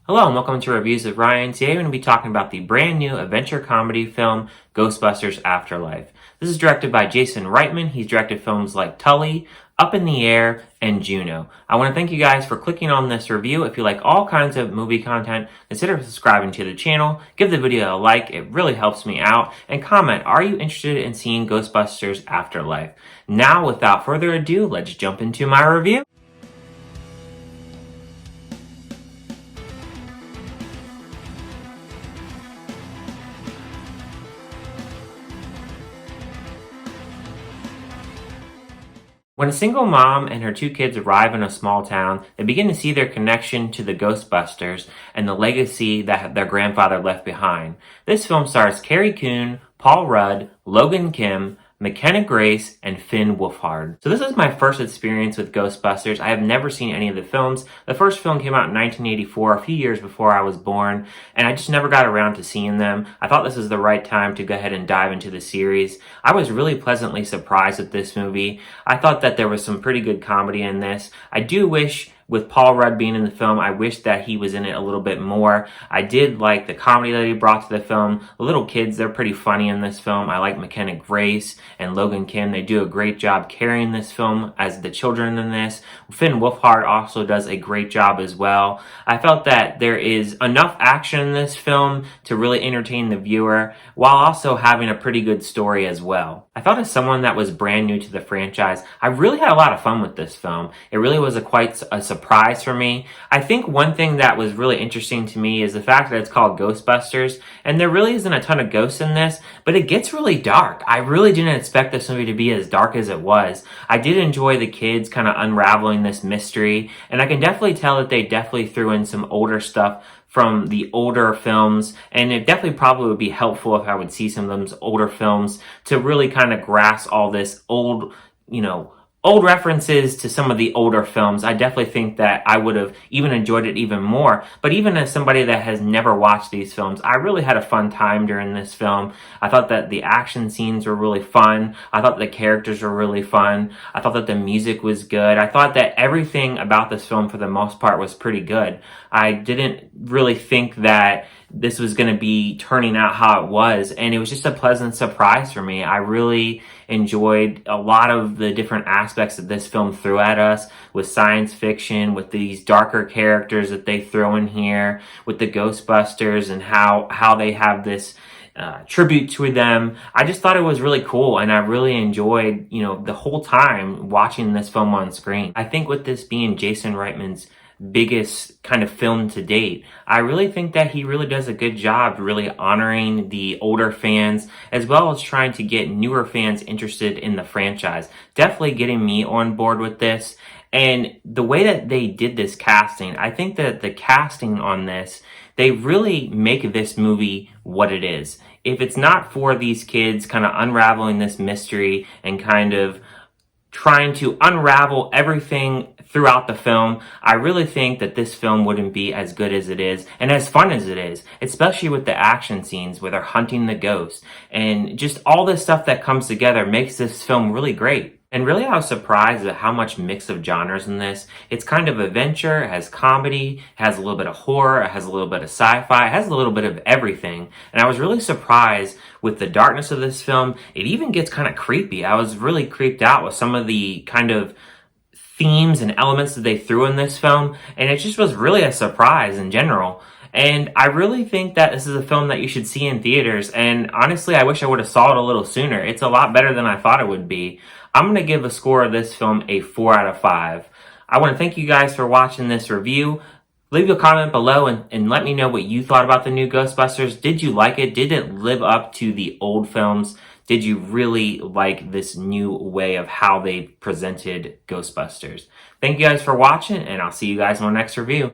Hello and welcome to Reviews with Ryan. Today we're going to be talking about the brand new adventure comedy film Ghostbusters Afterlife. This is directed by Jason Reitman. He's directed films like Tully, Up in the Air, and Juno. I want to thank you guys for clicking on this review. If you like all kinds of movie content, consider subscribing to the channel. Give the video a like, it really helps me out. And comment, are you interested in seeing Ghostbusters Afterlife? Now, without further ado, let's jump into my review. When a single mom and her two kids arrive in a small town, they begin to see their connection to the Ghostbusters and the legacy that their grandfather left behind. This film stars Carrie Coon, Paul Rudd, Logan Kim, McKenna Grace, and Finn Wolfhard. So this is my first experience with Ghostbusters. I have never seen any of the films. The first film came out in 1984, a few years before I was born, and I just never got around to seeing them. I thought this was the right time to go ahead and dive into the series. I was really pleasantly surprised with this movie. I thought that there was some pretty good comedy in this. I do wish, with Paul Rudd being in the film, I wish that he was in it a little bit more. I did like the comedy that he brought to the film. The little kids, they're pretty funny in this film. I like McKenna Grace and Logan Kim. They do a great job carrying this film as the children in this. Finn Wolfhard also does a great job as well. I felt that there is enough action in this film to really entertain the viewer while also having a pretty good story as well. I thought, as someone that was brand new to the franchise, I really had a lot of fun with this film. It really was quite a surprise for me. I think one thing that was really interesting to me is the fact that it's called Ghostbusters, and there really isn't a ton of ghosts in this, but it gets really dark. I really didn't expect this movie to be as dark as it was. I did enjoy the kids kind of unraveling this mystery, and I can definitely tell that they definitely threw in some older stuff from the older films, and it definitely probably would be helpful if I would see some of those older films to really kind of grasp all this old references to some of the older films. I definitely think that I would have even enjoyed it even more. But even as somebody that has never watched these films, I really had a fun time during this film. I thought that the action scenes were really fun. I thought the characters were really fun. I thought that the music was good. I thought that everything about this film, for the most part, was pretty good. I didn't really think that this was going to be turning out how it was, and it was just a pleasant surprise for me. I really enjoyed a lot of the different aspects that this film threw at us, with science fiction, with these darker characters that they throw in here, with the Ghostbusters and how they have this tribute to them. I just thought it was really cool, and I really enjoyed, the whole time watching this film on screen. I think with this being Jason Reitman's biggest kind of film to date, I really think that he really does a good job really honoring the older fans, as well as trying to get newer fans interested in the franchise. Definitely getting me on board with this. And the way that they did this casting, I think that the casting on this, they really make this movie what it is. If it's not for these kids kind of unraveling this mystery and kind of trying to unravel everything throughout the film, I really think that this film wouldn't be as good as it is and as fun as it is, especially with the action scenes where they're hunting the ghosts, and just all this stuff that comes together makes this film really great. And really, I was surprised at how much mix of genres in this. It's kind of adventure, it has comedy, it has a little bit of horror, it has a little bit of sci-fi, it has a little bit of everything. And I was really surprised with the darkness of this film. It even gets kind of creepy. I was really creeped out with some of the kind of themes and elements that they threw in this film, and it just was really a surprise in general. And I really think that this is a film that you should see in theaters, and honestly, I wish I would have saw it a little sooner. It's a lot better than I thought it would be. I'm going to give the score of this film a 4 out of 5. I want to thank you guys for watching this review. Leave a comment below and let me know what you thought about the new Ghostbusters. Did you like it? Did it live up to the old films? Did you really like this new way of how they presented Ghostbusters? Thank you guys for watching, and I'll see you guys in my next review.